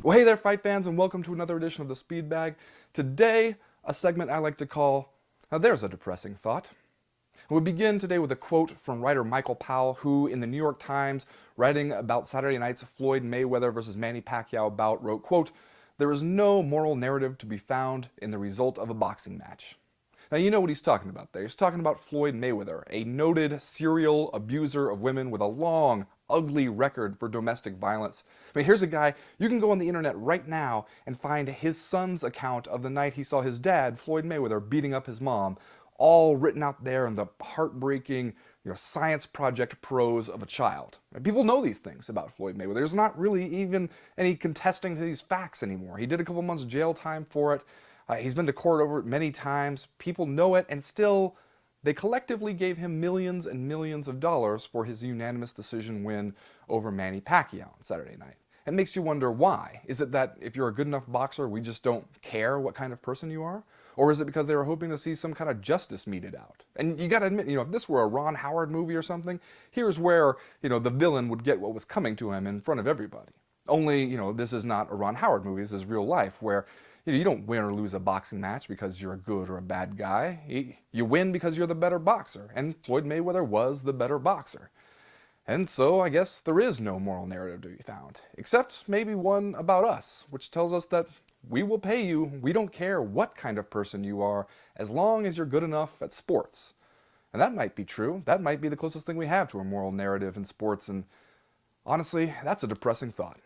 Well, hey there, fight fans, and welcome to another edition of the Speed Bag. Today, a segment I like to call, Now There's a Depressing Thought. We begin today with a quote from writer Michael Powell, who in the New York Times, writing about Saturday night's Floyd Mayweather versus Manny Pacquiao bout, wrote, quote, "There is no moral narrative to be found in the result of a boxing match." Now, you know what he's talking about there. He's talking about Floyd Mayweather, a noted serial abuser of women with a long, ugly record for domestic violence. I mean, here's a guy, you can go on the internet right now and find his son's account of the night he saw his dad, Floyd Mayweather, beating up his mom, all written out there in the heartbreaking, science project prose of a child. And people know these things about Floyd Mayweather. There's not really even any contesting to these facts anymore. He did a couple months jail time for it. He's been to court over it many times. People know it, and still, they collectively gave him millions and millions of dollars for his unanimous decision win over Manny Pacquiao on Saturday night. It makes you wonder why. Is it that if you're a good enough boxer, we just don't care what kind of person you are? Or is it because they were hoping to see some kind of justice meted out? And you gotta admit, if this were a Ron Howard movie or something, here's where, the villain would get what was coming to him in front of everybody. Only, this is not a Ron Howard movie, this is real life, where you don't win or lose a boxing match because you're a good or a bad guy. You win because you're the better boxer, and Floyd Mayweather was the better boxer. And so I guess there is no moral narrative to be found, except maybe one about us, which tells us that we will pay you, we don't care what kind of person you are, as long as you're good enough at sports. And that might be true. That might be the closest thing we have to a moral narrative in sports, and honestly, that's a depressing thought.